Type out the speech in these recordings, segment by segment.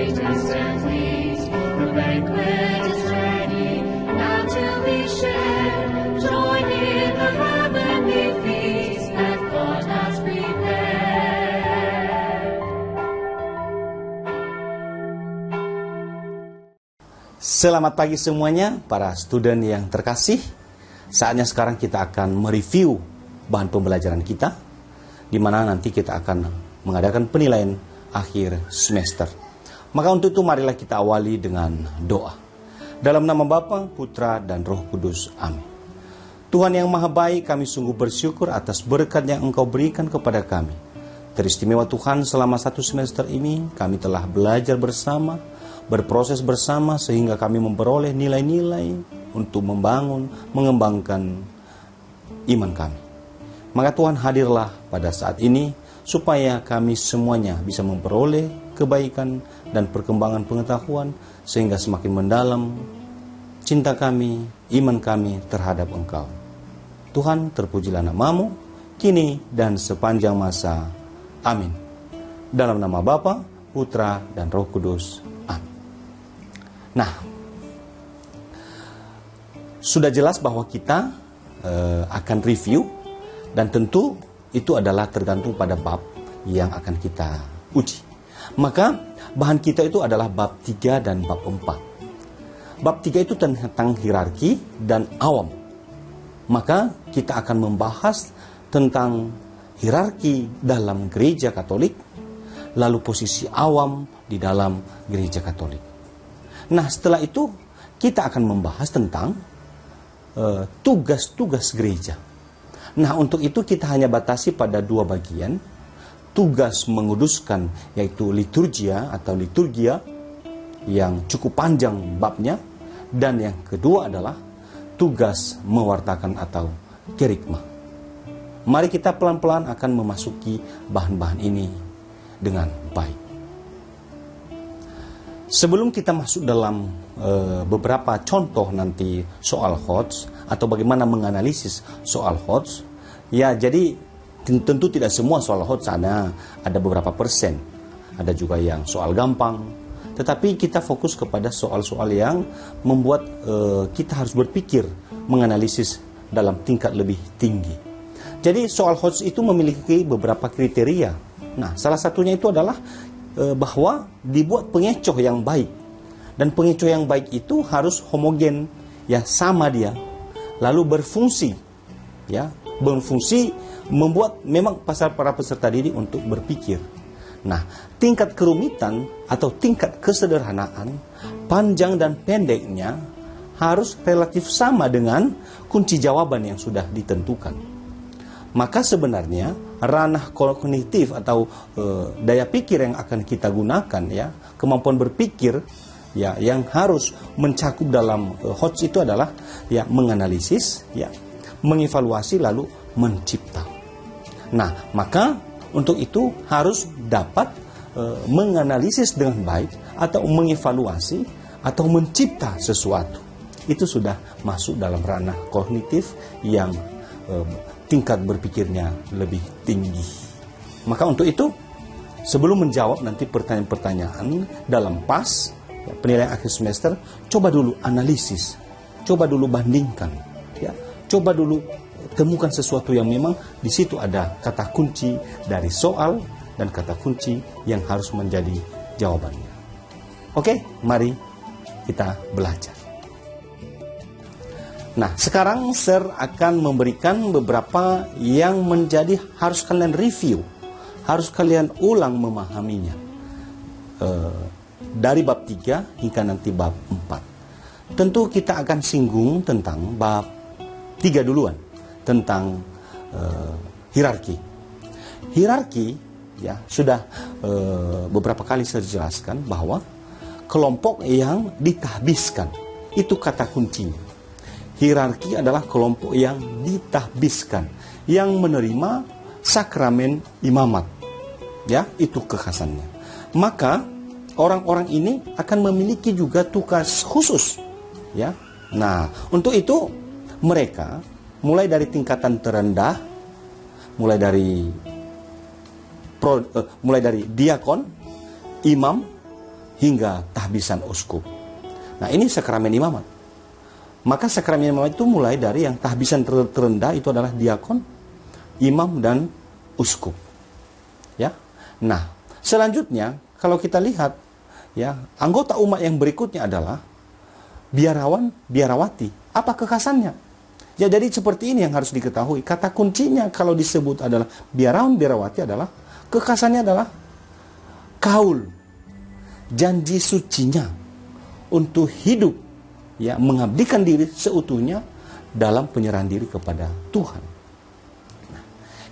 greatest and least. The banquet is ready, now to be shared. Join in the heavenly feast that God has prepared. Selamat pagi semuanya, para student yang terkasih. Saatnya sekarang kita akan mereview bahan pembelajaran kita, di mana nanti kita akan mengadakan penilaian akhir semester. Maka untuk itu marilah kita awali dengan doa. Dalam nama Bapa, Putra, dan Roh Kudus. Amin. Tuhan yang Maha Baik, kami sungguh bersyukur atas berkat yang Engkau berikan kepada kami. Teristimewa Tuhan, selama 1 semester ini kami telah belajar bersama, berproses bersama, sehingga kami memperoleh nilai-nilai untuk membangun, mengembangkan iman kami. Maka Tuhan hadirlah pada saat ini, supaya kami semuanya bisa memperoleh kebaikan dan perkembangan pengetahuan, sehingga semakin mendalam cinta kami, iman kami terhadap Engkau. Tuhan, terpujilah nama-Mu, kini dan sepanjang masa. Amin. Dalam nama Bapa, Putra, dan Roh Kudus. Amin. Nah, sudah jelas bahwa kita akan review, dan tentu itu adalah tergantung pada bab yang akan kita uji. Maka bahan kita itu adalah bab 3 dan bab 4. Bab 3 itu tentang hierarki dan awam. Maka kita akan membahas tentang hierarki dalam gereja Katolik, lalu posisi awam di dalam gereja Katolik. Nah, setelah itu kita akan membahas tentang tugas-tugas gereja. Nah, untuk itu kita hanya batasi pada 2 bagian. Tugas menguduskan, yaitu liturgia atau liturgia, yang cukup panjang babnya. Dan yang kedua adalah tugas mewartakan atau kerikma. Mari kita pelan-pelan akan memasuki bahan-bahan ini dengan baik. Sebelum kita masuk dalam beberapa contoh nanti soal HOTS atau bagaimana menganalisis soal HOTS, ya jadi tentu tidak semua soal HOTS ada beberapa persen, ada juga yang soal gampang, tetapi kita fokus kepada soal-soal yang membuat kita harus berpikir, menganalisis dalam tingkat lebih tinggi. Jadi soal HOTS itu memiliki beberapa kriteria. Nah, salah satunya itu adalah bahwa dibuat pengecoh yang baik, dan pengecoh yang baik itu harus homogen, ya, sama dia, lalu berfungsi, ya, berfungsi membuat memang para peserta didik untuk berpikir. Nah, tingkat kerumitan atau tingkat kesederhanaan, panjang dan pendeknya harus relatif sama dengan kunci jawaban yang sudah ditentukan. Maka sebenarnya ranah kognitif atau daya pikir yang akan kita gunakan, ya, kemampuan berpikir, ya, yang harus mencakup dalam HOTS itu adalah, ya, menganalisis, ya, mengevaluasi, lalu mencipta. Nah, maka untuk itu harus dapat menganalisis dengan baik atau mengevaluasi atau mencipta sesuatu. Itu sudah masuk dalam ranah kognitif yang tingkat berpikirnya lebih tinggi. Maka untuk itu, sebelum menjawab nanti pertanyaan-pertanyaan dalam PAS, ya, penilaian akhir semester, coba dulu analisis, coba dulu bandingkan, ya, coba dulu temukan sesuatu yang memang di situ ada kata kunci dari soal dan kata kunci yang harus menjadi jawabannya. Oke, mari kita belajar. Nah, sekarang Sir akan memberikan beberapa yang menjadi harus kalian review, harus kalian ulang memahaminya, dari bab 3 hingga nanti bab 4. Tentu kita akan singgung tentang bab 3 duluan, tentang hierarki. Hierarki, ya, sudah beberapa kali saya jelaskan bahwa kelompok yang ditahbiskan, itu kata kuncinya. Hierarki adalah kelompok yang ditahbiskan, yang menerima sakramen imamat, ya, itu kekhasannya. Maka orang-orang ini akan memiliki juga tugas khusus, ya. Nah, untuk itu mereka mulai dari tingkatan terendah, mulai dari diakon, imam, hingga tahbisan uskup. Nah, ini sakramen imamat. Maka sakramen imamat itu mulai dari yang tahbisan terendah itu adalah diakon, imam, dan uskup. Ya. Nah, selanjutnya kalau kita lihat, ya, anggota umat yang berikutnya adalah biarawan, biarawati. Apa kekhasannya? Ya, jadi seperti ini yang harus diketahui. Kata kuncinya kalau disebut adalah biarawan, biarawati adalah kekhasannya adalah kaul, janji sucinya untuk hidup, ya, mengabdikan diri seutuhnya dalam penyerahan diri kepada Tuhan. Nah,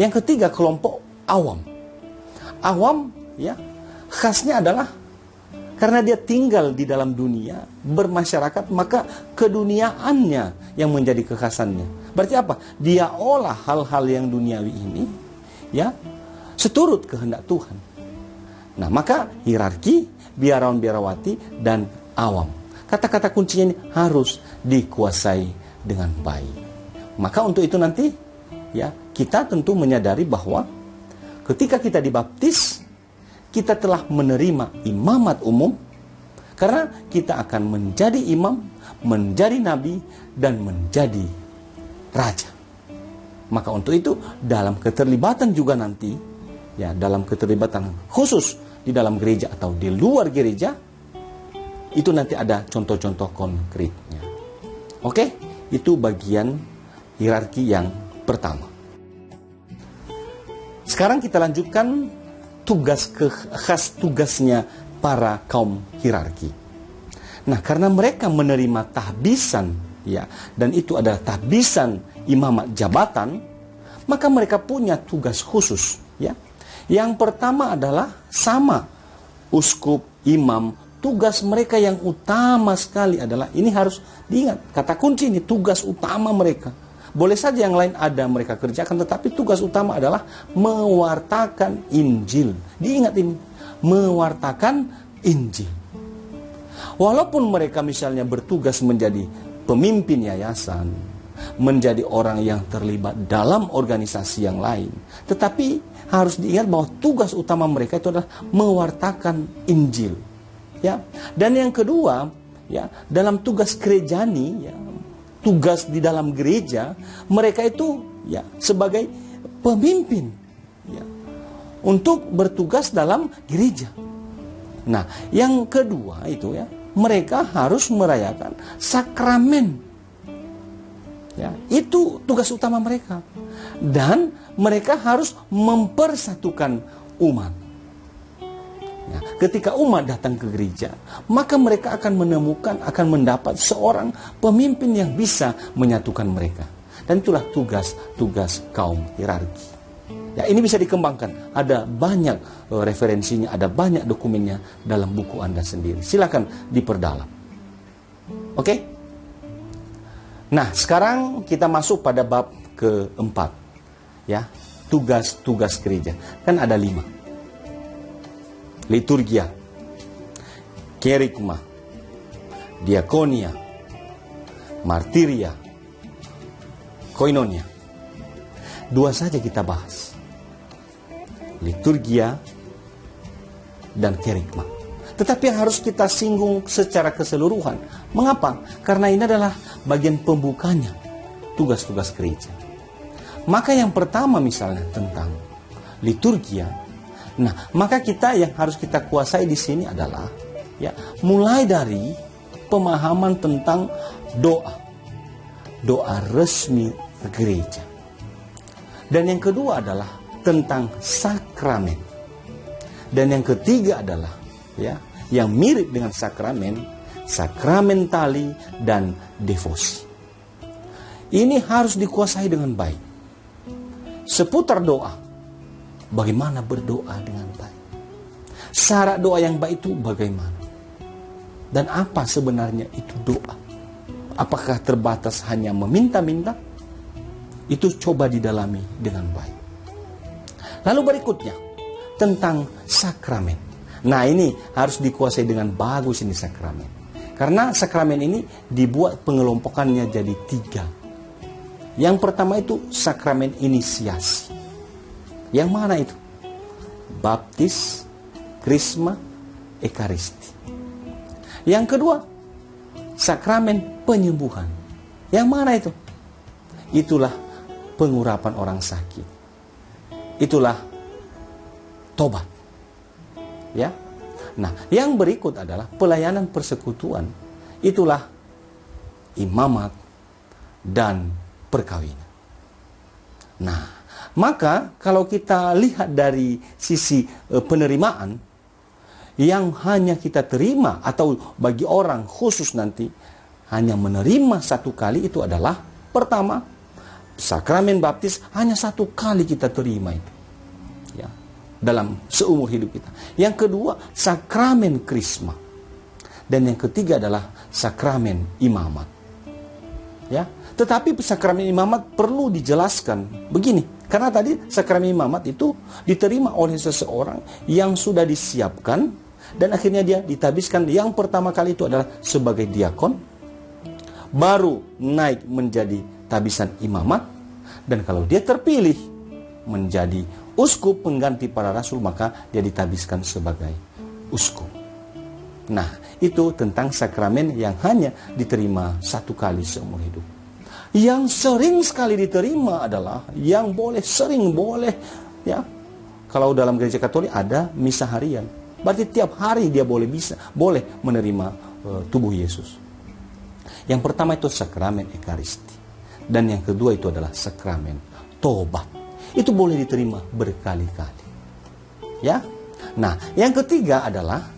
yang ketiga, kelompok awam. Awam, ya, khasnya adalah karena dia tinggal di dalam dunia, bermasyarakat, maka keduniaannya yang menjadi kekhasannya. Berarti apa? Dia olah hal-hal yang duniawi ini, ya, seturut kehendak Tuhan. Nah, maka hierarki, biarawan, biarawati, dan awam. Kata-kata kuncinya ini harus dikuasai dengan baik. Maka untuk itu nanti, ya, kita tentu menyadari bahwa ketika kita dibaptis, kita telah menerima imamat umum, karena kita akan menjadi imam, menjadi nabi, dan menjadi raja. Maka untuk itu, dalam keterlibatan juga nanti, ya, dalam keterlibatan khusus di dalam gereja atau di luar gereja, itu nanti ada contoh-contoh konkretnya. Oke, itu bagian hierarki yang pertama. Sekarang kita lanjutkan tugasnya para kaum hierarki. Nah, karena mereka menerima tahbisan, ya, dan itu adalah tahbisan imamat jabatan, maka mereka punya tugas khusus, ya. Yang pertama adalah sama uskup, imam, tugas mereka yang utama sekali adalah, ini harus diingat, kata kunci ini tugas utama mereka. Boleh saja yang lain ada mereka kerjakan, tetapi tugas utama adalah mewartakan Injil. Diingat ini, mewartakan Injil. Walaupun mereka misalnya bertugas menjadi pemimpin yayasan, menjadi orang yang terlibat dalam organisasi yang lain, tetapi harus diingat bahwa tugas utama mereka itu adalah mewartakan Injil. Ya. Dan yang kedua, ya, dalam tugas gerejani, ya, tugas di dalam gereja, mereka itu, ya, sebagai pemimpin, ya, untuk bertugas dalam gereja. Nah, yang kedua itu, ya, mereka harus merayakan sakramen. Ya, itu tugas utama mereka. Dan mereka harus mempersatukan umat. Ya, ketika umat datang ke gereja, maka mereka akan menemukan, akan mendapat seorang pemimpin yang bisa menyatukan mereka. Dan itulah tugas kaum hierarki. Ya, ini bisa dikembangkan. Ada banyak referensinya, ada banyak dokumennya dalam buku Anda sendiri. Silakan diperdalam. Oke? Nah, sekarang kita masuk pada bab keempat. Ya, tugas-tugas gereja. Kan ada 5. Liturgia, kerigma, diakonia, martiria, koinonia. 2 saja kita bahas. Liturgia dan kerigma. Tetapi harus kita singgung secara keseluruhan. Mengapa? Karena ini adalah bagian pembukanya tugas-tugas gereja. Maka yang pertama misalnya tentang liturgia. Nah, maka kita yang harus kita kuasai di sini adalah, ya, mulai dari pemahaman tentang doa resmi gereja. Dan yang kedua adalah tentang sakramen. Dan yang ketiga adalah, ya, yang mirip dengan sakramen, sakramentali dan devosi. Ini harus dikuasai dengan baik. Seputar doa. Bagaimana berdoa dengan baik? Syarat doa yang baik itu bagaimana? Dan apa sebenarnya itu doa? Apakah terbatas hanya meminta-minta? Itu coba didalami dengan baik. Lalu berikutnya, tentang sakramen. Nah, ini harus dikuasai dengan bagus ini sakramen. Karena sakramen ini dibuat pengelompokannya jadi 3. Yang pertama itu sakramen inisiasi. Yang mana itu? Baptis, krisma, ekaristi. Yang kedua, sakramen penyembuhan. Yang mana itu? Itulah pengurapan orang sakit. Itulah tobat. Ya. Nah, yang berikut adalah pelayanan persekutuan. Itulah imamat dan perkawinan. Nah, maka kalau kita lihat dari sisi penerimaan, yang hanya kita terima atau bagi orang khusus nanti hanya menerima satu kali itu adalah pertama, sakramen baptis hanya satu kali kita terima itu. Ya, dalam seumur hidup kita. Yang kedua, sakramen krisma. Dan yang ketiga adalah sakramen imamat. Ya, tetapi sakramen imamat perlu dijelaskan begini, karena tadi sakramen imamat itu diterima oleh seseorang yang sudah disiapkan dan akhirnya dia ditabiskan. Yang pertama kali itu adalah sebagai diakon, baru naik menjadi tabisan imamat, dan kalau dia terpilih menjadi uskup pengganti para rasul, maka dia ditabiskan sebagai uskup. Nah, itu tentang sakramen yang hanya diterima satu kali seumur hidup. Yang sering sekali diterima adalah yang sering boleh, ya. Kalau dalam gereja Katolik ada misa harian, berarti tiap hari dia boleh menerima tubuh Yesus. Yang pertama itu sakramen Ekaristi, dan yang kedua itu adalah sakramen tobat. Itu boleh diterima berkali-kali. Ya. Nah, yang ketiga adalah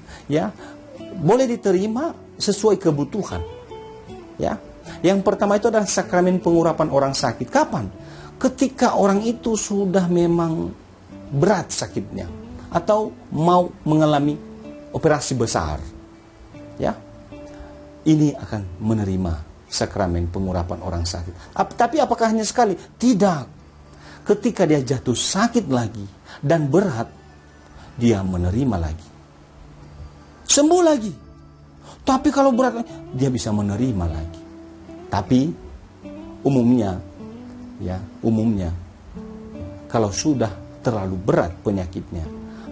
boleh diterima sesuai kebutuhan. Ya. Yang pertama itu adalah sakramen pengurapan orang sakit. Kapan? Ketika orang itu sudah memang berat sakitnya atau mau mengalami operasi besar. Ya. Ini akan menerima sakramen pengurapan orang sakit. Tapi apakah hanya sekali? Tidak. Ketika dia jatuh sakit lagi dan berat, dia menerima lagi. Sembuh lagi. Tapi kalau berat, dia bisa menerima lagi. Tapi umumnya kalau sudah terlalu berat penyakitnya,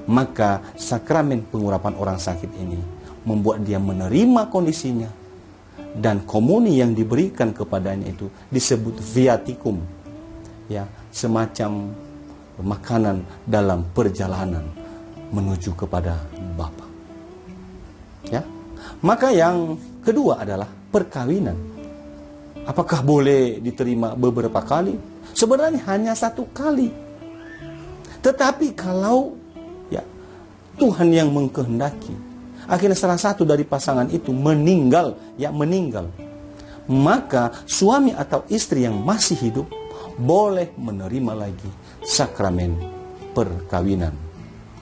maka sakramen pengurapan orang sakit ini membuat dia menerima kondisinya, dan komuni yang diberikan kepadanya itu disebut viatikum, ya, semacam makanan dalam perjalanan menuju kepada Bapa. Ya. Maka yang kedua adalah perkawinan. Apakah boleh diterima beberapa kali? Sebenarnya hanya satu kali. Tetapi kalau Tuhan yang mengkehendaki, akhirnya salah satu dari pasangan itu meninggal, maka suami atau istri yang masih hidup boleh menerima lagi sakramen perkawinan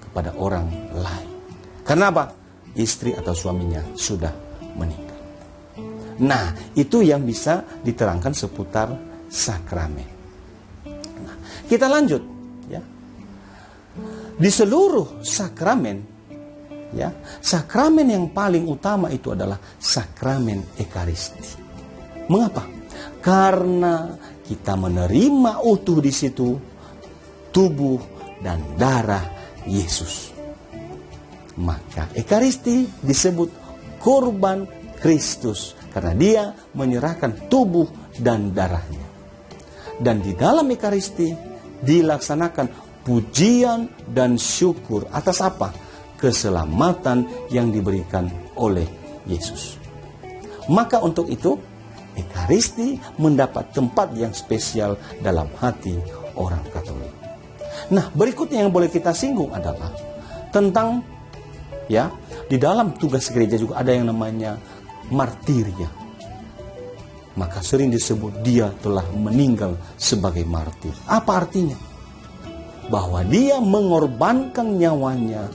kepada orang lain. Karena apa? Istri atau suaminya sudah meninggal. Nah, itu yang bisa diterangkan seputar sakramen. Nah, kita lanjut, ya. Di seluruh sakramen, ya, sakramen yang paling utama itu adalah sakramen Ekaristi. Mengapa? Karena kita menerima utuh di situ tubuh dan darah Yesus. Maka Ekaristi disebut kurban Kristus, karena dia menyerahkan tubuh dan darahnya. Dan di dalam Ekaristi dilaksanakan pujian dan syukur atas apa? Keselamatan yang diberikan oleh Yesus. Maka untuk itu, Ekaristi mendapat tempat yang spesial dalam hati orang Katolik. Nah, berikutnya yang boleh kita singgung adalah tentang, di dalam tugas gereja juga ada yang namanya martiria. Maka sering disebut dia telah meninggal sebagai martir. Apa artinya? Bahwa dia mengorbankan nyawanya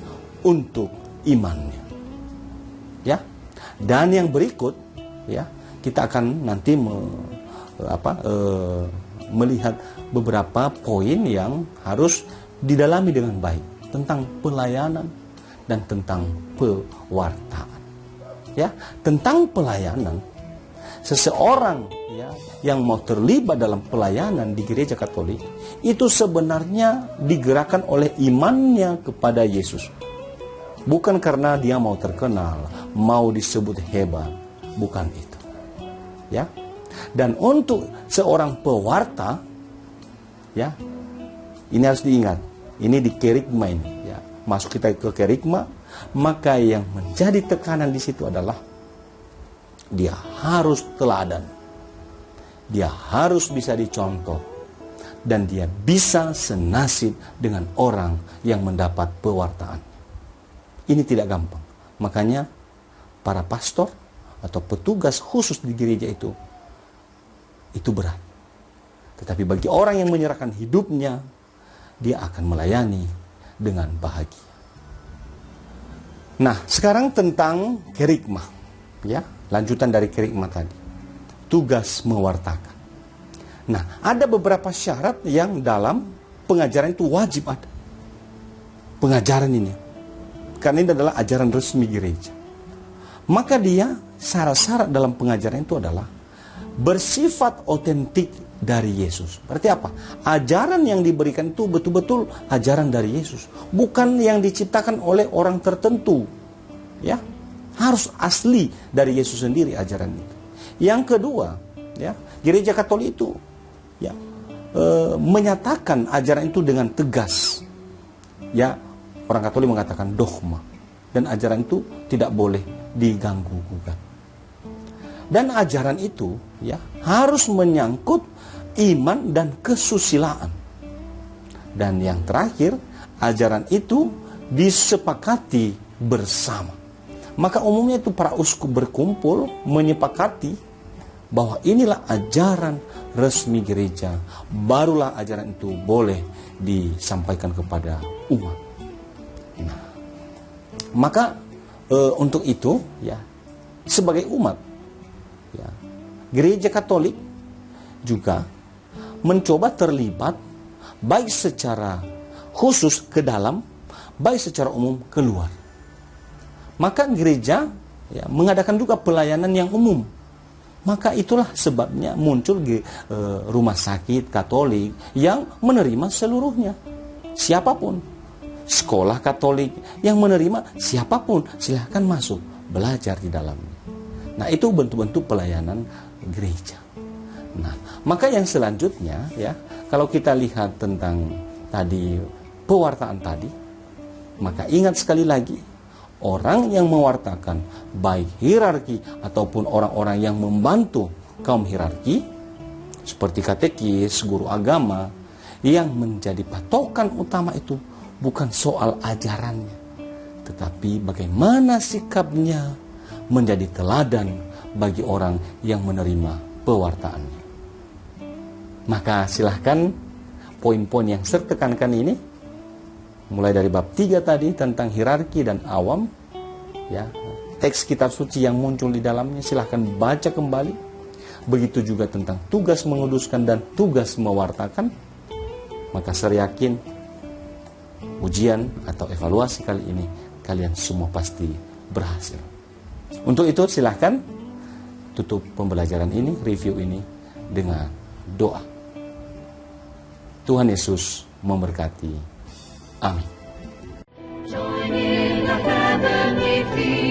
untuk imannya. Ya. Dan yang berikut, kita akan nanti melihat beberapa poin yang harus didalami dengan baik tentang pelayanan dan tentang pewartaan. Ya, tentang pelayanan, seseorang yang mau terlibat dalam pelayanan di gereja Katolik itu sebenarnya digerakkan oleh imannya kepada Yesus. Bukan karena dia mau terkenal, mau disebut hebat, bukan itu. Ya. Dan untuk seorang pewarta, ya, ini harus diingat. Ini di kerigma ini, ya. Masuk kita ke kerigma, maka yang menjadi tekanan di situ adalah dia harus teladan. Dia harus bisa dicontoh. Dan dia bisa senasib dengan orang yang mendapat pewartaan. Ini tidak gampang. Makanya para pastor atau petugas khusus di gereja itu berat. Tetapi bagi orang yang menyerahkan hidupnya, dia akan melayani dengan bahagia. Nah, sekarang tentang kerigma, ya, lanjutan dari kerigma tadi, tugas mewartakan. Nah, ada beberapa syarat yang dalam pengajaran itu wajib ada. Pengajaran ini, karena ini adalah ajaran resmi gereja. Maka dia, syarat-syarat dalam pengajaran itu adalah bersifat otentik dari Yesus. Berarti apa? Ajaran yang diberikan itu betul-betul ajaran dari Yesus, bukan yang diciptakan oleh orang tertentu. Ya, harus asli dari Yesus sendiri ajaran itu. Yang kedua, ya, gereja Katolik itu, ya, menyatakan ajaran itu dengan tegas. Ya, orang Katolik mengatakan dogma, dan ajaran itu tidak boleh diganggu-gugat. Dan ajaran itu, ya, harus menyangkut iman dan kesusilaan. Dan yang terakhir, ajaran itu disepakati bersama. Maka umumnya itu para uskup berkumpul menyepakati bahwa inilah ajaran resmi gereja. Barulah ajaran itu boleh disampaikan kepada umat. Nah, maka untuk itu, ya, sebagai umat, ya, gereja Katolik juga mencoba terlibat baik secara khusus ke dalam, baik secara umum keluar. Maka gereja, ya, mengadakan juga pelayanan yang umum. Maka itulah sebabnya muncul rumah sakit Katolik yang menerima seluruhnya, siapapun. Sekolah Katolik yang menerima siapapun, silahkan masuk, belajar di dalamnya. Nah, itu bentuk-bentuk pelayanan gereja. Nah, maka yang selanjutnya, ya, kalau kita lihat tentang tadi pewartaan tadi, maka ingat sekali lagi, orang yang mewartakan, baik hierarki ataupun orang-orang yang membantu kaum hierarki, seperti katekis, guru agama, yang menjadi patokan utama itu bukan soal ajarannya, tetapi bagaimana sikapnya menjadi teladan bagi orang yang menerima pewartaannya. Maka silahkan poin-poin yang saya tekankan ini, mulai dari bab 3 tadi tentang hierarki dan awam, ya, teks kitab suci yang muncul di dalamnya silahkan baca kembali. Begitu juga tentang tugas menguduskan dan tugas mewartakan. Maka saya yakin ujian atau evaluasi kali ini kalian semua pasti berhasil. Untuk itu silahkan tutup pembelajaran ini, review ini dengan doa. Tuhan Yesus memberkati. Amin. Join in the heavenly feast.